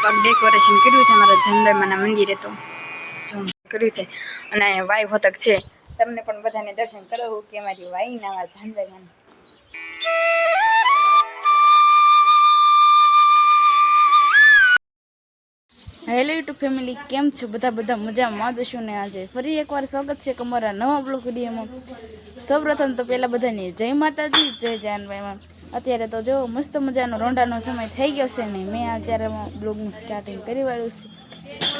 થોડુંક ડેકોરેશન કર્યું છે અમારા જનદાઈમાના મંદિરે તો કર્યું છે અને અહીંયા વાઈ હોતક છે તમને પણ બધાને દર્શન કરાવું કે અમારી વાઈના જનદાઈમાના હેલો યુટ્યુબ ફેમિલી કેમ છો બધા મજામાં જશું ને આજે ફરી એકવાર સ્વાગત છે કે અમારા નવા બ્લોગ વિડીયોમાં સૌપ્રથમ તો પહેલાં બધાને જય માતાજી જય જાનભાઈમાં અત્યારે તો જો મસ્ત મજાનો રોંઢાનો સમય થઈ ગયો છે ને મેં અત્યારે બ્લોગનું સ્ટાર્ટિંગ કરી વાળ્યું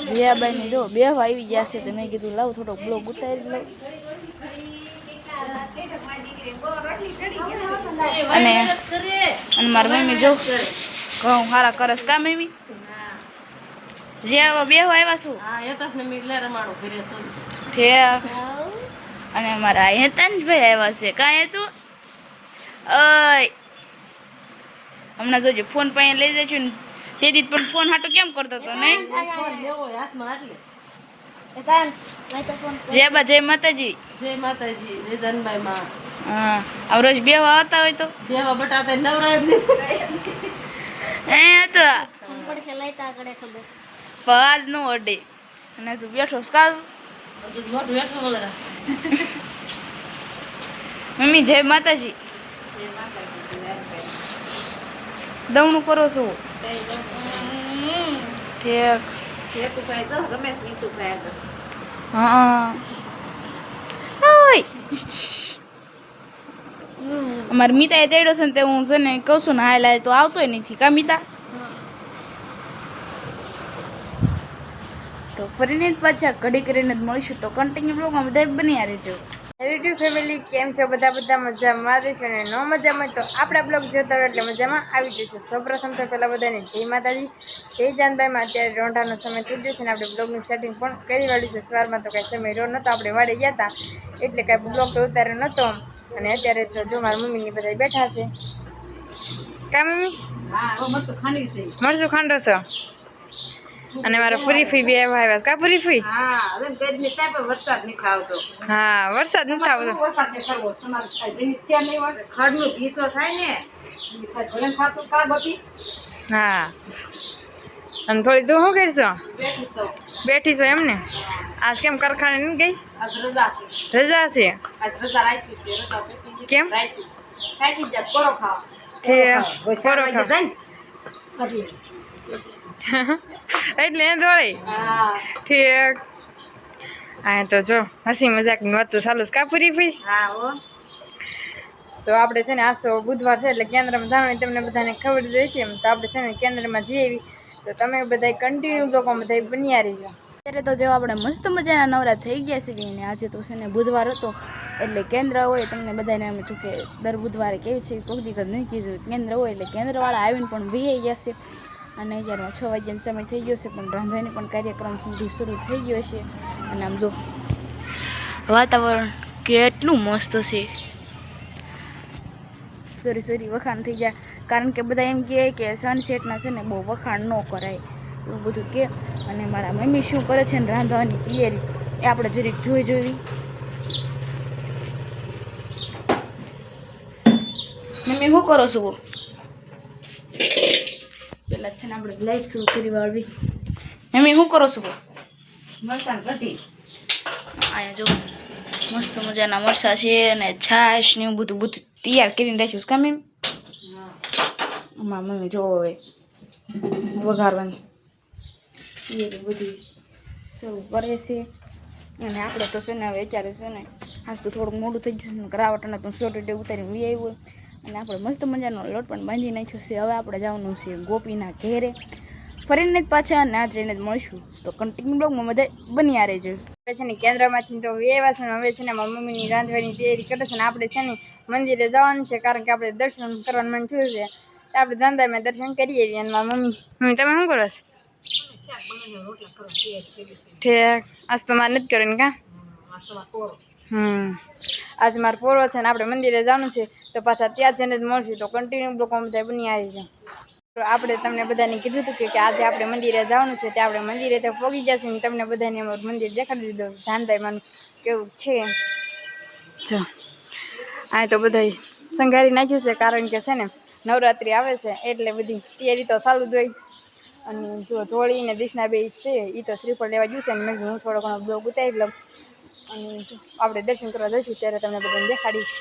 છે જીયાબાઈને જો બે આવી ગયા છે તો મેં કીધું લાવ થોડોક બ્લોગ ઉતારી લઉં અને મારી મમ્મી જો ઘઉં સારા કરસ કા મમ્મી જે બે આવ્યા છું અને અમારા હેતાનભાઈ આવ્યા છે કાંઈ તું હમણાં જોજો ફોન પાસે લઈ જઈશું ને તેથી પણ ફોન હાટો કેમ કરતો હતો નહીં જય બા જય માતાજી જય માતાજી જય જાનભાઈ માં હા આ રોજ બેવા આવતા હોય તો બેવા બટાટા નવરાય તો આજ નો અડે અને તું બેઠો કાલ મમ્મી જય માતાજી દવણું કરો છો હા અમારી મીતા એ તેડ્યો છે ને તે હું છે ને કહું છું ને હાલ તો આવતોય નથી કા મીતા તો ફરીને જ પાછા ઘડી કરીને જ મળીશું તો કન્ટિન્યુ બ્લોગમાં બધા બની રહેજો યુટ્યુબ ફેમિલી કેમ છો બધા મજામાં રહેશે અને ન મજામાં તો આપણા બ્લોગ જોતા હોય એટલે મજામાં આવી જશે સૌપ્રથમ તો પહેલાં બધાને જય માતાજી જય જાનભાઈમાં અત્યારે રોંઢાનો સમય થઈ જશે ને આપણે બ્લોગનું સ્ટાર્ટિંગ પણ કરી વાળી છે સવારમાં તો કાંઈ સમય રહ્યો નહોતો આપણે વાડે ગયા હતા એટલે કાંઈ બ્લોગ તો ઉતાર્યો નહોતો અને અત્યારે તો જો મારા મમ્મીની બધા બેઠા છે કા મમ્મી મરચું ખાંડો છો અને મારા પૂરી ફઈ બે આવ્યા કા પૂરી ફઈ વરસાદ નથી આવતો હા વરસાદ નથી આવતો ખડનું ઘી તો થાય ને હા અને થોડી તું શું કરશો બેઠી છો એમ ને આજ કેમ કારખાને નથી ગઈ રજા છે કેમ એટલે એ દોડી ઠીક હા તો જો હસી મજાકની વાત તો ચાલુ કા પૂરી ફઈ તો આપણે છે ને આજ તો બુધવાર છે એટલે કેન્દ્રમાં જવાનું તમને બધાને ખબર જ હશે એમ તો આપણે છે ને કેન્દ્રમાં જઈએ એવી તો તમે બધા કન્ટિન્યુ બ્લોગમાં બધા બન્યા રહીજો અત્યારે તો જો આપણે મસ્ત મજાના નવરા થઈ ગયા છીએ ને આજે તો છે ને બુધવાર હતો એટલે કેન્દ્ર હોય તમને બધાને એમ છું કે દર બુધવારે કેવી છે કોઈક દીકત નહીં કીધું કેન્દ્ર હોય એટલે કેન્દ્રવાળા આવીને પણ વી જશે અને અત્યારમાં 6 વાગ્યાનો સમય થઈ ગયો છે પણ રાંધવાની પણ કાર્યક્રમ શરૂ થઈ ગયો છે અને આમ જો વાતાવરણ કેટલું મસ્ત છે સોરી વખાણ થઈ ગયા કારણ કે બધા એમ કહે કે સનસેટના છે ને બહુ વખાણ ન કરાય એવું બધું કે અને મારા મમ્મી શું કરે છે ને રાંધવાની તૈયારી એ આપણે જરીક જોઈ મમ્મી શું કરો છો પેલા છે ને આપણે લાઈટ શરૂ કરી વાળવી મમ્મી શું કરો છો અહીંયા જો મસ્ત મજાના મરચાં છે અને છાશ ને એવું બધું તૈયાર કરીને રાખ્યું કા મમ્મી અમારા મમ્મી જો હવે વઘારવાની તૈયારી બધી શરૂ કરે છે અને આપણે તો છે ને હવે અત્યારે છે ને આજ તો થોડુંક મોડું થઈ ગયું છે રાવટને તો શોર્ટ ઉતારીને વી આવ્યું અને આપણે મસ્ત મજાનો લોટ પણ બાંધી નાખ્યો છે હવે આપણે જવાનું છે ગોપીના ઘેરે ફરીને જ પાછા ના જઈને જ મળીશું તો કન્ટિન્યુ બ્લોગમાં બધા બન્યા રહેજો છે ને કેન્દ્રમાંથી તો એવા છે ને હવે છે ને મારા મમ્મીની રાંધવાની તૈયારી કરે છે ને આપણે છે ને મંદિરે જવાનું છે કારણ કે આપણે દર્શન કરવાનું મન થયું છે તો આપણે જાનભાઈમાં દર્શન કરીએ અને મારા મમ્મી તમે શું કરો છો ઠીક આજ તો મારે નથી કરવાની કા આજે મારો પોરો છે ને આપણે મંદિરે જવાનું છે તો પાછા ત્યાં જઈને જ મળશું તો કન્ટિન્યુ બ્લોગમાં બધા બની આવી છે તો આપણે તમને બધાને કીધું હતું કે આજે આપણે મંદિરે જવાનું છે તે આપણે મંદિરે તો પહોંચી જશે ને તમને બધાને અમારું મંદિર દેખાડી દીધું જાનભાઈમાંનું કેવું છે જો આ તો બધા સંઘારી નાખ્યું છે કારણ કે છે ને નવરાત્રિ આવે છે એટલે બધી તૈયારી તો ચાલુ જ હોય અને જો ધોળી ને દિશના બે છે એ તો શ્રીફળ લેવા ગયું છે ને મેં કીધું હું થોડો ઘણો બ્લોગ ઉતારી લઉં અને જો આપણે દર્શન કરવા જઈશું ત્યારે તમને બધાને દેખાડીશ.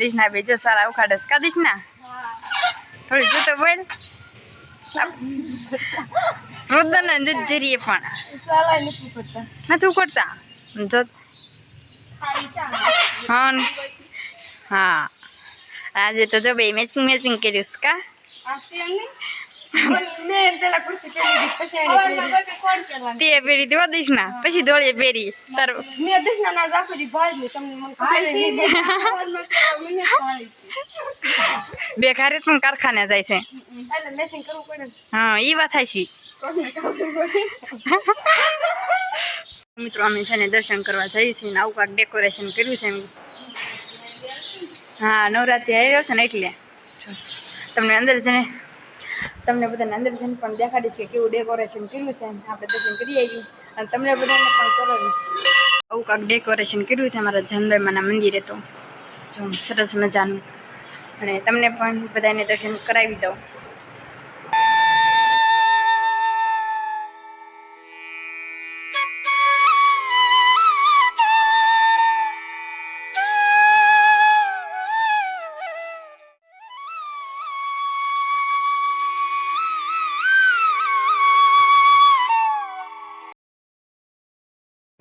દિશના બે જો સારા ઉખાડસ કા દિશના થોડી જો તો બોલ રુદન ને જરીએ પણ સાલા નથી કરતા. નથી કરતા જો હા આજે તો જો બે મેચિંગ કર્યું કા તે પેરી દો દિશના પછી ધોળીએ પેરી તાર બેકારે તું કારખાને જાય છે હા ઈ વાત થાય છે. મિત્રો અમે છે ને દર્શન કરવા જઈએ છીએ ને આવું કાંક ડેકોરેશન કર્યું છે. હા નવરાત્રી આવ્યો છે ને એટલે તમને અંદર જઈને તમને બધાને અંદર જઈને પણ દેખાડીશ કે કેવું ડેકોરેશન કર્યું છે. આપણે દર્શન કરી આવી અને તમને બધાને પણ કરાવીશ. આવું કાંક ડેકોરેશન કર્યું છે અમારા જાનબાઈમાના મંદિરે તો જો સરસ મજાનું અને તમને પણ બધાને દર્શન કરાવી દઉં.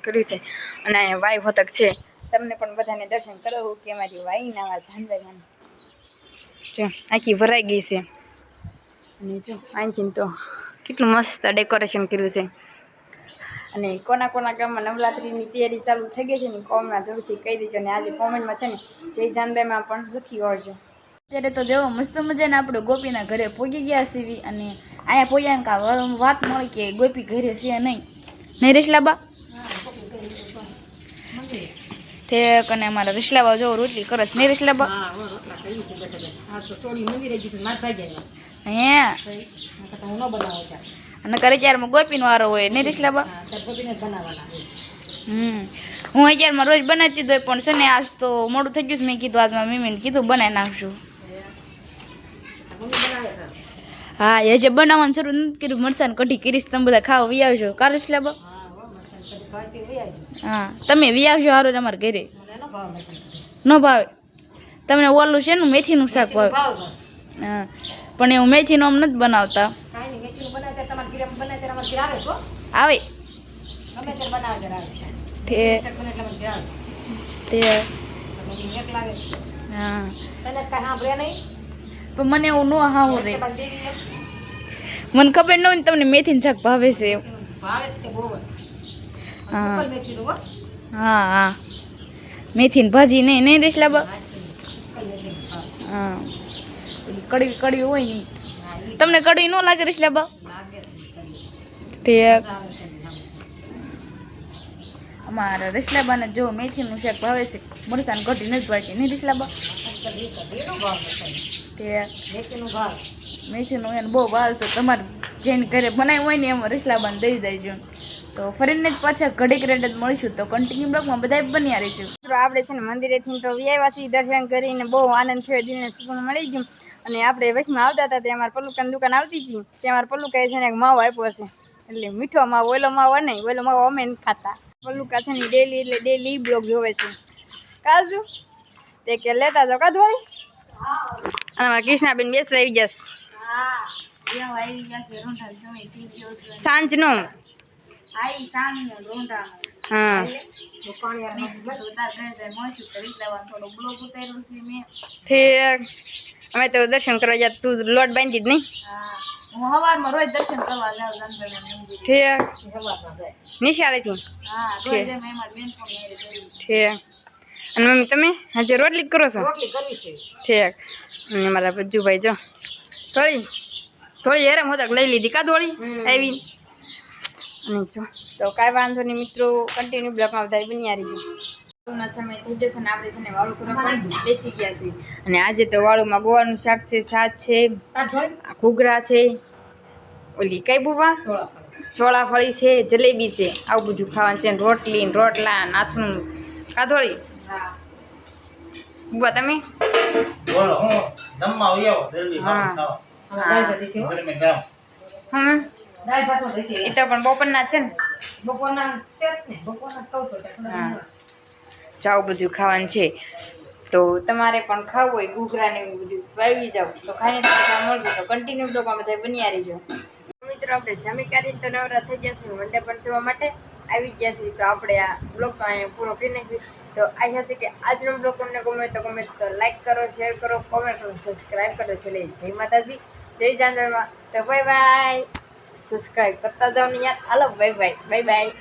કર્યું છે અને અહીંયા વાઈ ભતક છે. તમને પણ બધાને દર્શન કરાવું કે અમારી વાઈના અમારા જાનબાઈમાના જો આખી ભરાઈ ગઈ છે. અને જો અહીંથી તો કેટલું મસ્ત ડેકોરેશન કર્યું છે. અને કોના કોના ગામમાં નવરાત્રિની તૈયારી ચાલુ થઈ ગઈ છે ને કોમેન્ટમાં જરૂરથી કહી દેજો. અને આજે કોમેન્ટમાં છે ને જય જાનબાઈમાં પણ લખી આવજો. અત્યારે તો જેવો મસ્ત મજાને આપણે ગોપીના ઘરે પહોંચી ગયા છીએ અને અહીંયા પહોંચ્યા કા વાત મળી કે ગોપી ઘરે છે નહીં રેશલાબા ઠેક. અને અમારા રેશલાબા જો રોટલી કરસ નહીં રેશલાબા હે અને કરે ત્યારમાં ગોપીનો વારો હોય નહીં રેશલાબા. હું અત્યારમાં રોજ બનાવતી જ હોય પણ છે ને આજ તો મોડું થઈ ગયું છે. મેં કીધું આજ મારા મમ્મીને કીધું બનાવી નાખશું. હા એ જે બનાવવાનું શરૂ નથી કર્યું મરચાં કઢી કરીશ તમે બધા ખાવા વી આવજો કા રેશલાબા. હા તમે વી આવજો હારું અમારે ઘરે ન ભાવે તમને ઓલું છે ને મેથીનું શાક ભાવે. હા પણ એવું મેથીનું આમ નથી બનાવતા આવે હા પણ મને એવું ન હાવું રે મને ખબર ન હોય ને તમને મેથીનું શાક ભાવે છે. હા હા હા મેથીની ભાજી નહીં રેશલાબા. હા કડવી કડવી હોય નહીં તમને કડવી ન લાગે રેશલાબા. ઠીક અમારા રેશલાબાને જો મેથીનું શાક ભાવે છે મરચાં કઢી નથી ભાવતી નહીં રેશલાબા. મેથીનું એને બહુ ભાવે છે. તમારે જેને ઘરે બનાવ્યું હોય ને એમાં રેશલાબાને દઈ જાય. તો ફરીને જ પાછા ઘડીક રેડ જ મળીશું તો કન્ટિન્યુ બ્લોગમાં બધા બન્યા રહીશું. આપણે છે ને મંદિરેથી તો વ્યાવાસી દર્શન કરીને બહુ આનંદ થયો દિલને સુકૂન મળી ગયું. અને આપણે વચમાં આવતા હતા ત્યાં અમારે પલ્લુકાની દુકાન આવતી હતી ત્યાં અમારે પલ્લુકાએ છે ને એક માવો આપ્યો છે એટલે મીઠો માવો ઓલો માવો નહીં ઓલો માવો અમે નથી ખાતા. પલ્લુકા છે ને ડેલી એટલે ડેલી બ્લોગ જોવે છે કાજુ તે કે લેતા જાઓ કા ધોળી. અને અમારા કૃષ્ણાબેન બેસવા આવી જશે સાંજનો. હા ઠીક અમે તો દર્શન કરવા જા તું લોટ બાંધી જ નહીં. હું સવારમાં રોજ દર્શન કરવા જાઉં ઠીક નિશાળેથી ઠીક. અને મમ્મી તમે હજી રોટલી જ કરો છો ઠીક. અને મારા ભજ્જુભાઈ જો થોડી થોડી હેરામ હોતા લઈ લીધી કા થોડી આવી અને જો તો કાંઈ વાંધો નહીં મિત્રો, કન્ટિન્યુ બ્લોગમાં બધા બન્યા રહીએ. વાળુંનો સમય થઈ જશે ને આપણે છે ને વાળું કરવા પણ બેસી ગયા છીએ. અને આજે તો વાળુમાં ગોવાનું શાક છે, સાત છે, ઘૂઘરા છે, ઓલી કઈ બુવા ચોળાફળી છે, જલેબી છે, આવું બધું ખાવાનું છે. રોટલી ને રોટલા નાથનું કાધોળી. બુવા તમે બોલો હું દમમાં આવી આવો જલ્દી હા. ખાવા ગરમી ગરમ હા દાળ ભાત હોય છે એ તો પણ બપોરના છે ને. બપોરના છે જ ને બપોરના કહું છું હા જાવું બધું ખાવાનું છે. તો તમારે પણ ખાવું હોય ઘૂઘરા ને એવું બધું વાવી જાવ તો ખાઈને તમને મળશે. તો કન્ટિન્યુ બ્લોગમાં બધા બન્યા રહીજો. મિત્રો આપણે જમી કાઢીને તો નવરા થઈ ગયા છીએ, મંડે પણ જવા માટે આવી ગયા છીએ. તો આપણે આ બ્લોગ અહીંયા પૂરો કરી નાખ્યું. તો આશા છે કે આજનો બ્લોગ તમને ગમે તો લાઈક કરો, શેર કરો, કોમેન્ટ કરો, સબસ્ક્રાઈબ કરો. એટલે જય માતાજી, જય જાનજરમાં. તો બાય બાય. સબસ્ક્રાઈબ કરતા જાઓ ને યાર. હાલો બાય બાય, બાય બાય.